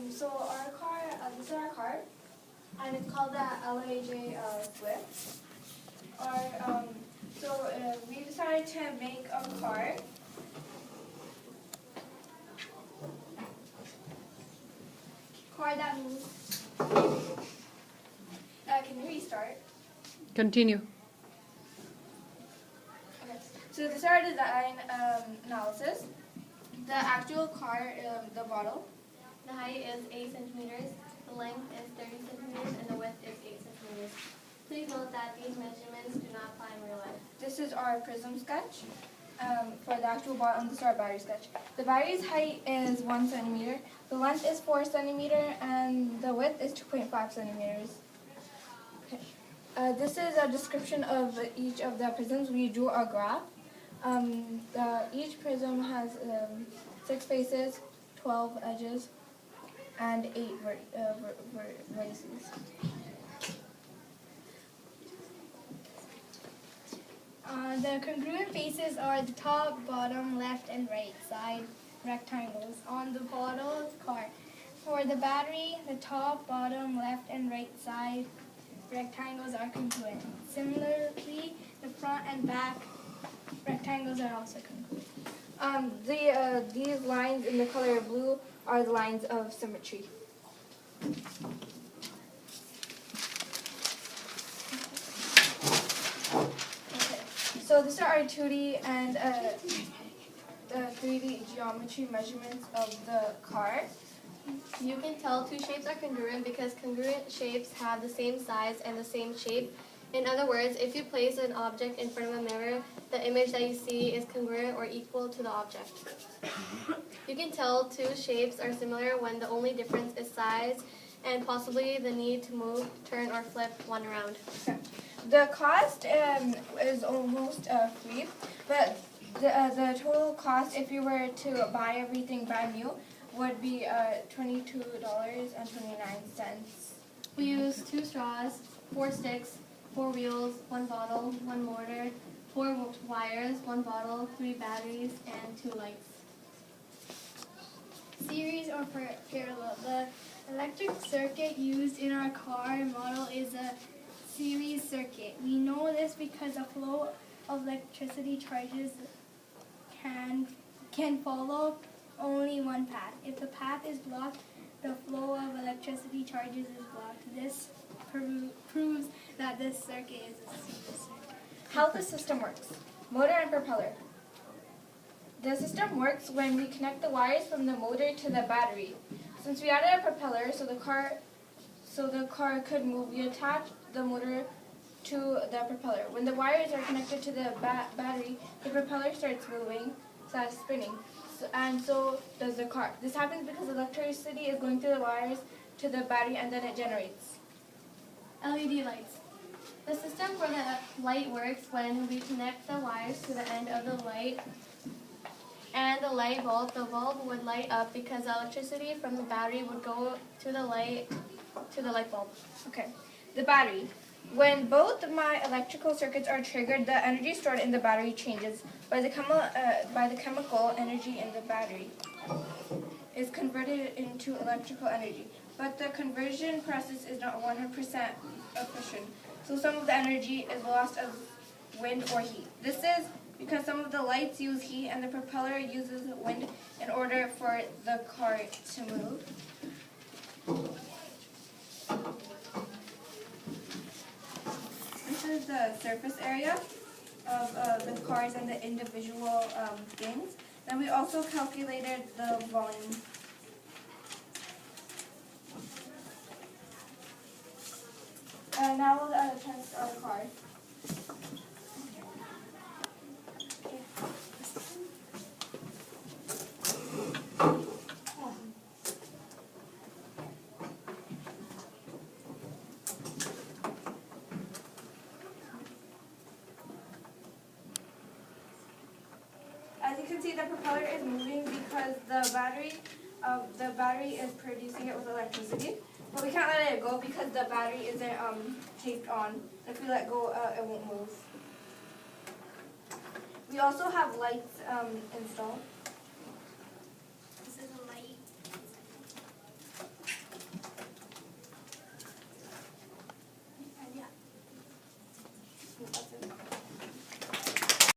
So our car, this is our car, and it's called the LAJ Swift. We decided to make a car. Car that moves. Can you restart? Continue. Okay. So this is our design analysis. The actual car, the model. The height is 8 centimeters, the length is 30 centimeters, and the width is 8 centimeters. Please note that these measurements do not apply in real life. This is our prism sketch for the actual bottom. This is our battery sketch. The battery's height is 1 centimeter, the length is 4 centimeter, and the width is 2.5 centimeters. Okay. This is a description of each of the prisms. We drew a graph. Each prism has 6 faces, 12 edges, and 8 vertices. The congruent faces are the top, bottom, left, and right side rectangles on the model car. For the battery, the top, bottom, left, and right side rectangles are congruent. Similarly, the front and back rectangles are also congruent. These lines in the color blue are the lines of symmetry. So these are our 2D and 3D geometry measurements of the car. You can tell two shapes are congruent because congruent shapes have the same size and the same shape. In other words, if you place an object in front of a mirror, the image that you see is congruent or equal to the object. You can tell two shapes are similar when the only difference is size and possibly the need to move, turn, or flip one around. The cost is almost free, but the total cost, if you were to buy everything brand new, would be $22.29. We use 2 straws, 4 sticks, 4 wheels, 1 bottle, 1 motor, 4 wires, 1 bottle, 3 batteries, and 2 lights. Series or parallel. The electric circuit used in our car model is a series circuit. We know this because a flow of electricity charges can follow only one path. If the path is blocked, the flow of electricity charges is blocked. This proves that this circuit is a series circuit. How the system works. Motor and propeller. The system works when we connect the wires from the motor to the battery. Since we added a propeller, so the car could move, we attach the motor to the propeller. When the wires are connected to the battery, the propeller starts moving, starts spinning, and so does the car. This happens because electricity is going through the wires to the battery and then it generates. LED lights. The system for the light works when we connect the wires to the end of the light and the light bulb. The bulb would light up because the electricity from the battery would go to the light bulb. Okay. The battery. When both my electrical circuits are triggered, the energy stored in the battery changes by the chemical energy in the battery is converted into electrical energy. But the conversion process is not 100% efficient, so some of the energy is lost as wind or heat. This is because some of the lights use heat and the propeller uses wind in order for the car to move. This is the surface area of the cars and the individual things. Then we also calculated the volume. Now we'll test our car. As you can see, the propeller is moving because the battery is producing it with electricity. But we can't let it go because the battery isn't taped on. If we let go, it won't move. We also have lights installed.